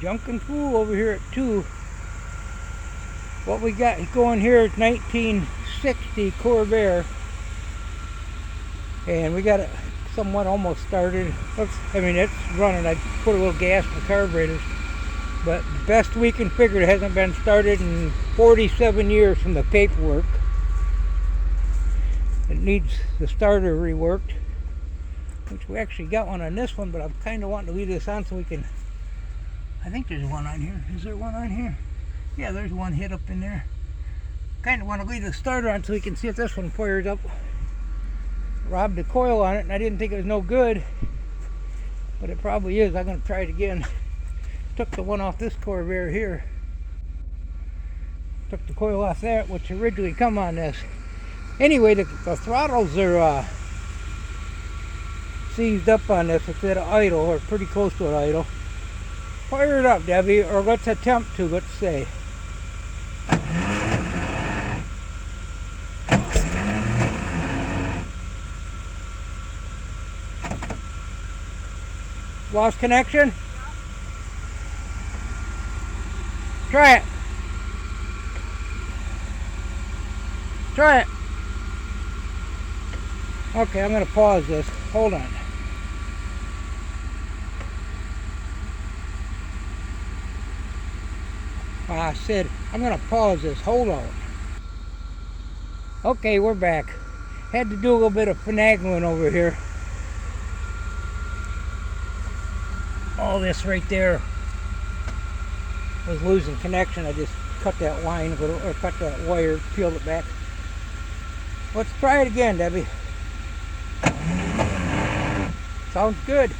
Junkin' Fool over here at 2. What we got going here is 1960 Corvair. And we got it somewhat almost started. It's running. I put a little gas in the carburetors. But best we can figure, it hasn't been started in 47 years from the paperwork. It needs the starter reworked, which we actually got one on this one, but I'm kind of wanting to leave this on so we can, I think there's one on here. Is there one on here? Yeah, there's one hit up in there. Kind of want to leave the starter on so we can see if this one fires up. Robbed the coil on it, and I didn't think it was no good, but it probably is. I'm going to try it again. Took the one off this Corvair here. Took the coil off that, which originally come on this. Anyway, the throttles are seized up on this. It's at an idle, or pretty close to an idle. Fire it up, Debbie, or let's attempt to, let's say. Lost connection? Try it. Try it. Okay, I'm going to pause this. Hold on. I said, I'm going to pause this. Hold on. Okay, we're back. Had to do a little bit of finagling over here. All this right there was losing connection. I just cut that line a little, or cut that wire, peeled it back. Let's try it again, Debbie. Sounds good.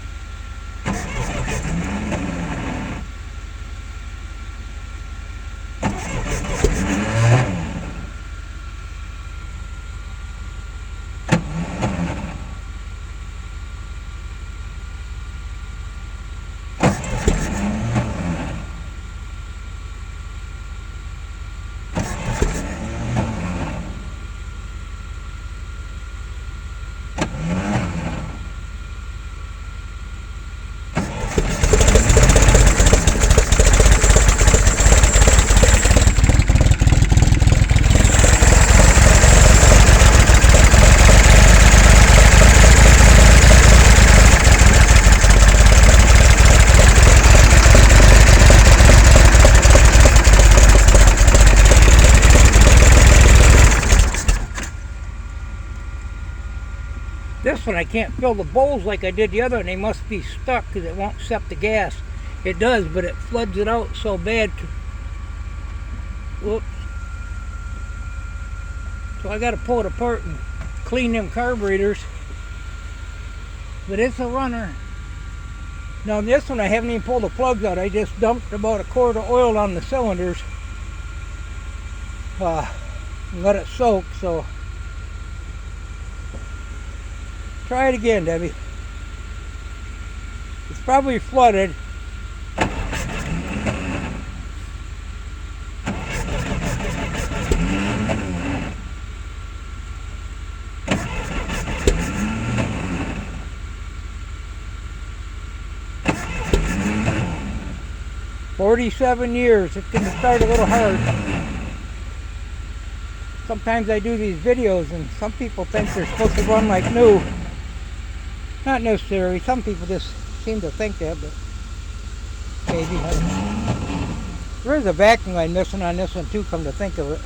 'This one I can't fill the bowls like I did the other one. They must be stuck because it won't accept the gas. It does, but it floods it out so bad. Whoops. So I got to pull it apart and clean them carburetors. But it's a runner. Now this one I haven't even pulled the plugs out. I just dumped about a quart of oil on the cylinders. And let it soak, so try it again, Debbie. It's probably flooded. "47 years, it's going to start a little hard." Sometimes I do these videos and some people think they're supposed to run like new. Not necessarily. Some people just seem to think that, but maybe. There is a vacuum line missing on this one too, come to think of it.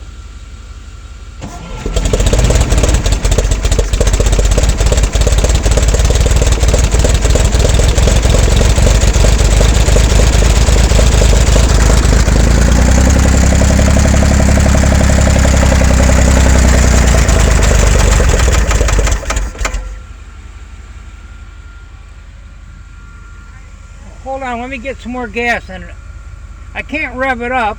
Hold on, let me get some more gas in it. I can't rev it up.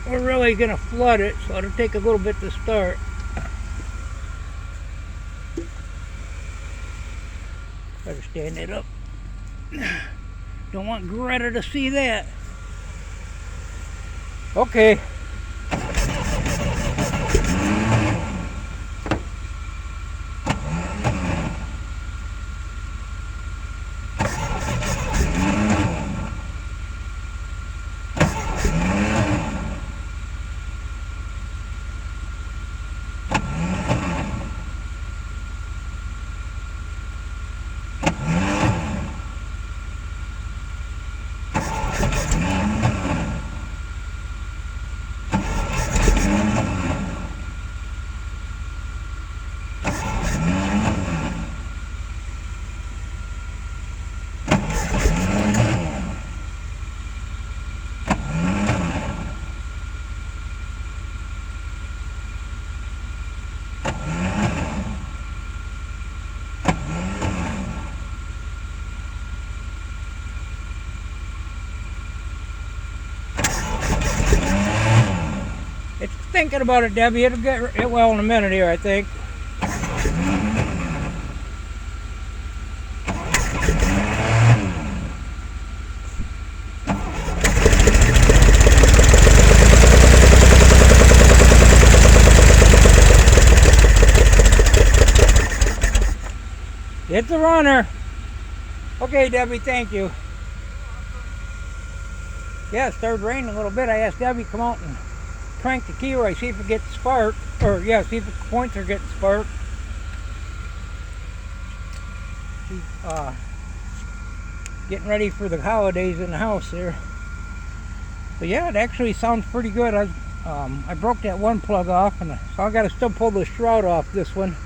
We're really going to flood it, so it'll take a little bit to start. Better stand it up. Don't want Greta to see that. Okay. thinking about it, Debbie. It'll get well in a minute here, I think. It's a runner. Okay, Debbie, thank you. Yeah, it started raining a little bit. I asked Debbie to come out and crank the keyway, see if it gets sparked. Or, yeah, see if the points are getting sparked. She's getting ready for the holidays in the house there. But yeah, it actually sounds pretty good. I broke that one plug off, and so I got to still pull the shroud off this one.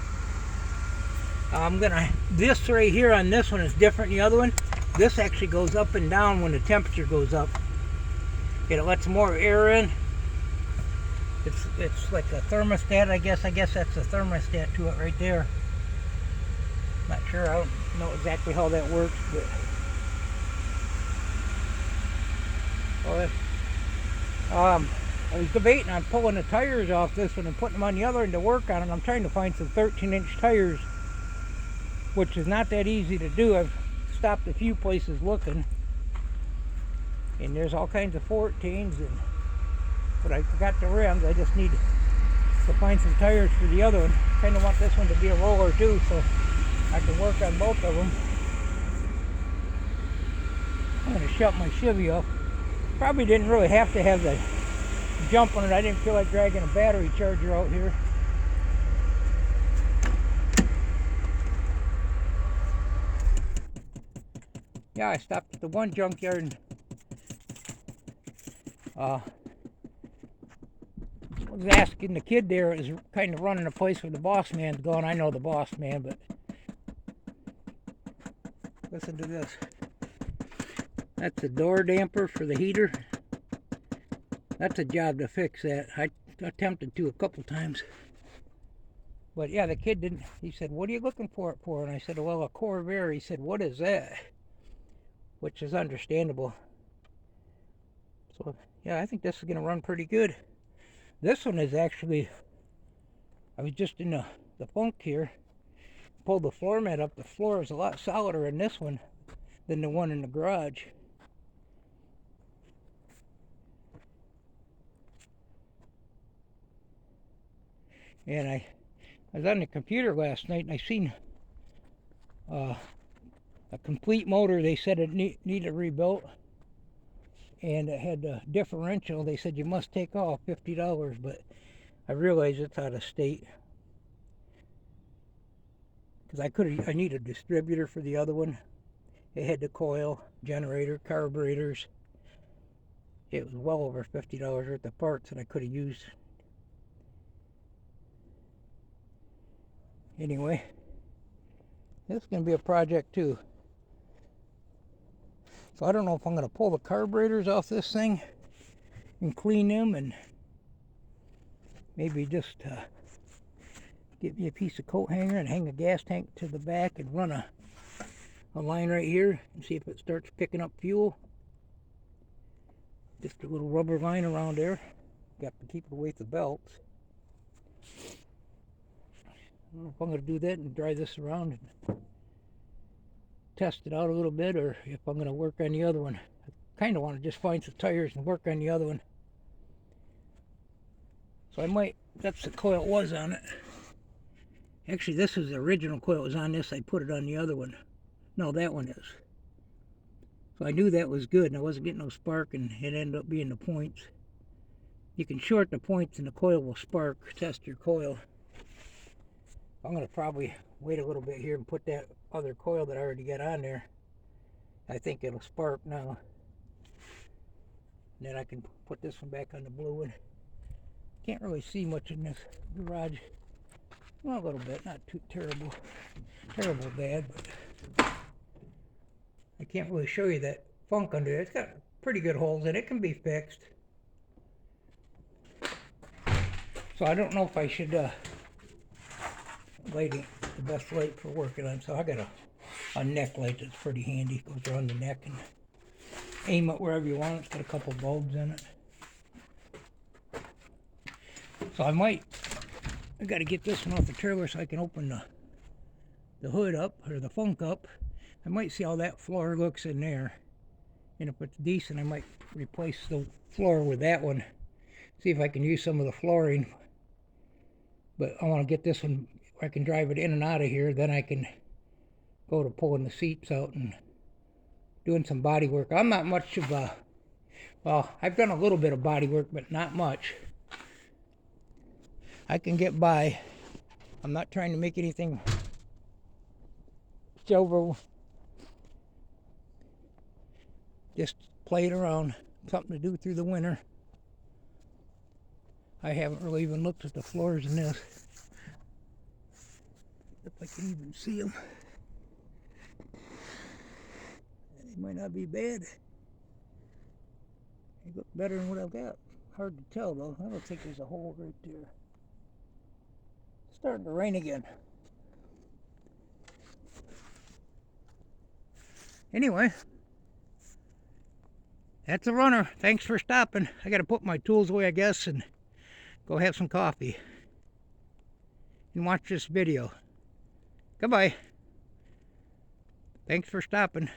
This right here on this one is different than the other one. This actually goes up and down when the temperature goes up. It lets more air in. It's like a thermostat, I guess. I guess that's a thermostat to it right there. Not sure. I don't know exactly how that works, but I was debating on pulling the tires off this one and putting them on the other end to work on it. I'm trying to find some 13-inch tires, which is not that easy to do. I've stopped a few places looking, and there's all kinds of 14s, but I forgot the rims. I just need to find some tires for the other one. Kind of want this one to be a roller too, so I can work on both of them. I'm going to shut my Chevy off. Probably didn't really have to have the jump on it. I didn't feel like dragging a battery charger out here. Yeah, I stopped at the one junkyard and was asking the kid there, is kind of running the place where the boss man's going. I know the boss man, but listen to this. That's a door damper for the heater. That's a job to fix that. I attempted to a couple times. But yeah, the kid didn't. He said, "What are you looking for it for?" And I said, "Well, a Corvair." He said, "What is that?" Which is understandable. So yeah, I think this is going to run pretty good. This one is actually, I was just in the funk here, pulled the floor mat up. The floor is a lot solider in this one than the one in the garage. And I was on the computer last night and I seen a complete motor. They said it needed rebuilt, and it had a differential. They said you must take off $50, but I realized it's out of state, because I need a distributor for the other one. It had the coil, generator, carburetors. It was well over $50 worth of parts that I could have used. Anyway, this is going to be a project too. So I don't know if I'm going to pull the carburetors off this thing and clean them, and maybe just get me a piece of coat hanger and hang a gas tank to the back and run a line right here and see if it starts picking up fuel. Just a little rubber line around there. Got to keep it away from the belts. I don't know if I'm going to do that and drive this around and test it out a little bit, or if I'm going to work on the other one. I kind of want to just find some tires and work on the other one. So I might, that's the coil it was on it. Actually, this is the original coil that was on this. I put it on the other one. No, that one is. So I knew that was good, and I wasn't getting no spark, and it ended up being the points. You can short the points and the coil will spark. Test your coil. I'm going to probably wait a little bit here and put that other coil that I already got on there. I think it'll spark now. And then I can put this one back on the blue one. Can't really see much in this garage. Well, a little bit, not too terrible bad, but I can't really show you that funk under there. It's got pretty good holes in it. It can be fixed. So I don't know if I should light it, the best light for working on. So I got a neck light that's pretty handy. Goes around the neck and aim it wherever you want. It's got a couple bulbs in it. So I got to get this one off the trailer so I can open the hood up, or the funk up. I might see how that floor looks in there. And if it's decent, I might replace the floor with that one. See if I can use some of the flooring. But I want to get this one where I can drive it in and out of here. Then I can go to pulling the seats out and doing some body work. I'm not much of a, well, I've done a little bit of body work, but not much. I can get by. I'm not trying to make anything silver. Just playing around. Something to do through the winter. I haven't really even looked at the floors in this. If I can even see them. They might not be bad. They look better than what I've got. Hard to tell though. I don't think there's a hole right there. It's starting to rain again. Anyway, that's a runner. Thanks for stopping. I got to put my tools away, I guess, and go have some coffee and watch this video. Goodbye. Thanks for stopping.